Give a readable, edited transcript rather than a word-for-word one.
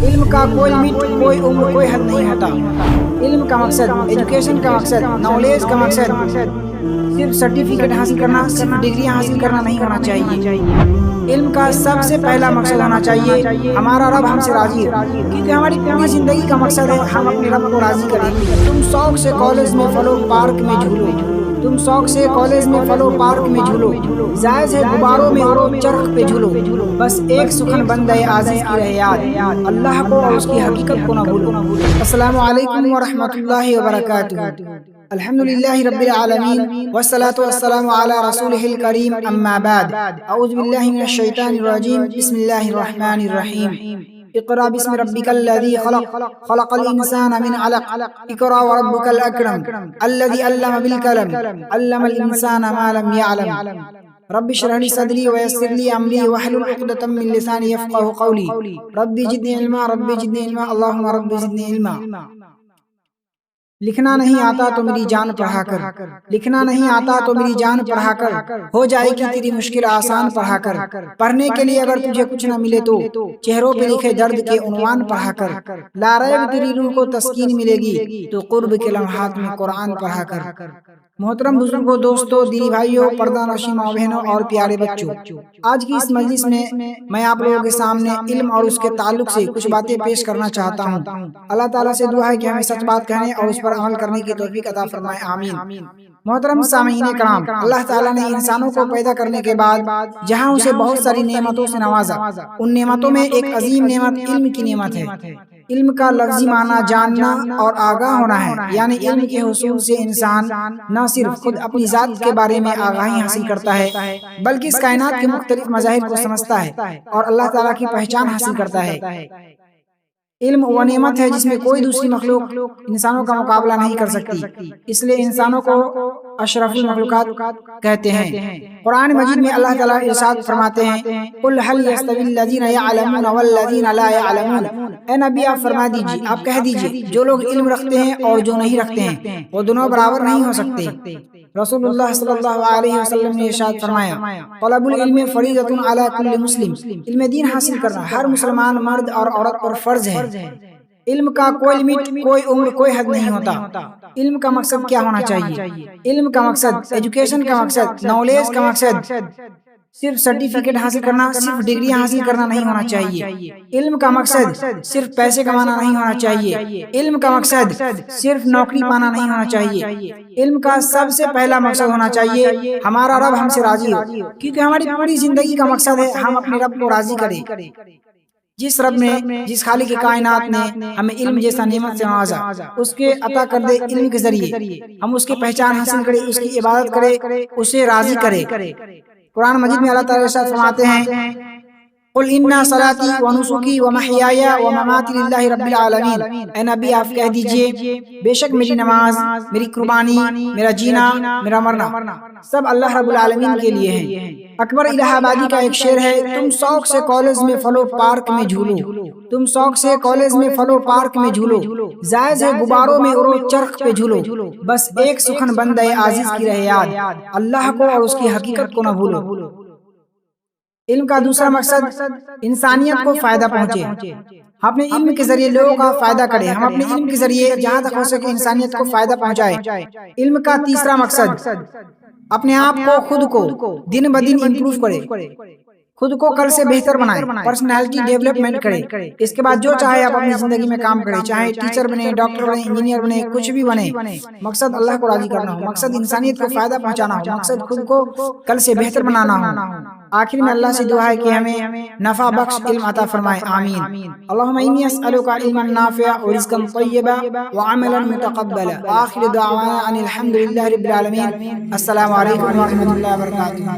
علم کا کوئی لمٹ، کوئی عمر، کوئی حد نہیں ہوتا۔ علم کا مقصد، ایجوکیشن کا مقصد، نالج کا مقصد صرف سرٹیفکیٹ حاصل کرنا، صرف ڈگریاں حاصل کرنا نہیں ہونا چاہیے۔ علم کا سب سے پہلا مقصد ہونا چاہیے ہمارا رب ہم سے راضی ہو، کیونکہ ہماری پوری زندگی کا مقصد ہے ہم اپنے رب کو راضی کریں۔ تم شوق سے کالج میں پھلو پارک میں جھولو، تم شوق سے کالج میں پھلو پارک میں جھولو، جائز ہے غباروں میں اڑو چرخ پہ جھولو، بس ایک سخن بندے عزیز کی رہے یاد، اللہ کو اور اس کی حقیقت کو نہ بھولو۔ السلام علیکم ورحمۃ اللہ وبرکاتہ۔ الحمدللہ رب العالمین والصلاة والسلام علی رسولہ الکریم، اما بعد، اعوذ باللہ من الشیطان الرجیم، بسم اللہ الرحمن الرحیم۔ اقرأ باسم ربک الذی خلق، خلق الانسان من علق، اقرأ وربک الاکرم الذی علم بالقلم، علم الانسان ما لم يعلم۔ رب اشرح لي صدری ویسر لي امری واحلل عقدۃ من لسانی یفقہوا قولی۔ رب زدنی علما، رب زدنی علما، اللہم رب زدنی علما۔ لکھنا نہیں آتا تو میری جان پڑھا کر، لکھنا نہیں آتا تو میری جان پڑھا کر، ہو جائے گی تیری مشکل آسان پڑھا کر۔ پڑھنے کے لیے اگر تجھے کچھ نہ ملے تو چہروں پہ لکھے درد کے عنوان پڑھا کر۔ لا ریب تیری روح کو تسکین ملے گی تو قرب کے لمحات میں قرآن پڑھا کر۔ محترم بزرگوں، دوستوں، دینی بھائیوں، پردہ نشین ماں بہنوں اور پیارے بچوں، آج کی اس مجلس میں آپ لوگوں کے سامنے علم اور اس کے تعلق سے کچھ باتیں پیش کرنا چاہتا ہوں۔ اللہ تعالیٰ سے دعا ہے کہ ہمیں سچ بات کہنے اور اس پر عمل کرنے کی توفیق عطا فرمائے، آمین۔ محترم سامعین کرام، اللہ تعالیٰ نے انسانوں کو پیدا کرنے کے بعد جہاں اسے بہت ساری نعمتوں سے نوازا، ان نعمتوں میں ایک عظیم نعمت علم کی نعمت ہے۔ علم کا لفظی معنی جاننا اور آگاہ ہونا ہے، یعنی علم کے حصول سے انسان نہ صرف خود اپنی ذات کے بارے میں آگاہی حاصل کرتا ہے بلکہ اس کائنات کے مختلف مظاہر کو سمجھتا ہے اور اللہ تعالیٰ کی پہچان حاصل کرتا ہے۔ علم وہ نعمت ہے جس میں کوئی دوسری مخلوق انسانوں کا مقابلہ نہیں کر سکتی، اس لیے انسانوں کو اشرف المخلوقات کہتے ہیں۔ قرآن مجید میں اللہ تعالیٰ ارشاد فرماتے ہیں، قل هل يستوي الذين يعلمون والذين لا يعلمون۔ اے نبی آپ فرما دیجیے، آپ کہہ دیجیے، جو لوگ علم رکھتے ہیں اور جو نہیں رکھتے ہیں وہ دونوں برابر نہیں ہو سکتے۔ رسول اللہ صلی اللہ علیہ وسلم نے ارشاد فرمایا، طلب العلم فریضۃ علی کل مسلم۔ علم دین حاصل کرنا ہر مسلمان مرد اور عورت پر فرض ہے۔ علم کا کوئی لمٹ، کوئی عمر، کوئی حد نہیں ہوتا۔ علم کا مقصد کیا ہونا چاہیے؟ علم کا مقصد، ایجوکیشن کا مقصد، نالج کا مقصد صرف سرٹیفکیٹ حاصل کرنا، صرف ڈگریاں حاصل کرنا نہیں ہونا چاہیے۔ علم کا مقصد صرف پیسے کمانا نہیں ہونا چاہیے۔ علم کا مقصد صرف نوکری پانا نہیں ہونا چاہیے۔ علم کا سب سے پہلا مقصد ہونا چاہیے ہمارا رب ہم سے راضی ہو، کیونکہ ہماری پوری زندگی کا مقصد ہے ہم اپنے رب کو راضی کریں۔ جس رب نے، جس خالق کائنات نے ہمیں علم جیسا نعمت سے نوازا، اس کے عطا کردے علم کے ذریعے ہم اس کی پہچان حاصل کریں، اس کی عبادت کریں، اسے راضی کریں۔ قرآن مجید میں اللہ تعالیٰ ارشاد فرماتے ہیں، قل ان صلاتی ونسکی ومحیای ومماتی للہ رب العالمین۔ اے نبی آپ کہہ دیجئے، بے شک میری نماز، میری قربانی، میرا جینا، میرا مرنا سب اللہ رب العالمین کے لیے ہیں۔ اکبر الہ آبادی کا ایک شعر ہے، تم شوق سے کالج میں پھلو پارک میں جھولو، تم شوق سے کالج میں پھلو پارک میں جھولو، جائز ہے غباروں میں اڑو چرخ پہ جھولو، بس ایک سخن بندے عزیز کی رہے یاد، اللہ کو اور اس کی حقیقت کو نہ بھولو۔ علم کا دوسرا مقصد انسانیت کو فائدہ پہنچے، ہم اپنے علم کے ذریعے لوگوں کا فائدہ کریں، ہم اپنے علم کے ذریعے جہاں تک ہو سکے انسانیت کو فائدہ پہنچائے۔ علم کا تیسرا مقصد اپنے آپ کو، خود کو دن بدن امپروو کرے، خود کو کل سے بہتر بنائے، پرسنالٹی ڈیولپمنٹ کرے۔ اس کے بعد جو چاہے آپ اپنی زندگی میں کام کریں، چاہے ٹیچر بنے، ڈاکٹر بنے، انجینئر بنے، کچھ بھی بنے، مقصد اللہ کو راضی کرنا ہو، مقصد انسانیت کو فائدہ پہنچانا ہو، مقصد خود کو کل سے بہتر بنانا ہو۔ آخر میں اللہ سے دعا ہے کہ ہمیں نفع بخش علم عطا فرمائے، آمین۔ اللہم انی اسألک علما نافعا ورزقا طیبا وعملا متقبلا، وآخر دعوانا ان الحمد للہ رب العالمین۔ السلام علیکم ورحمۃ اللہ وبرکاتہ۔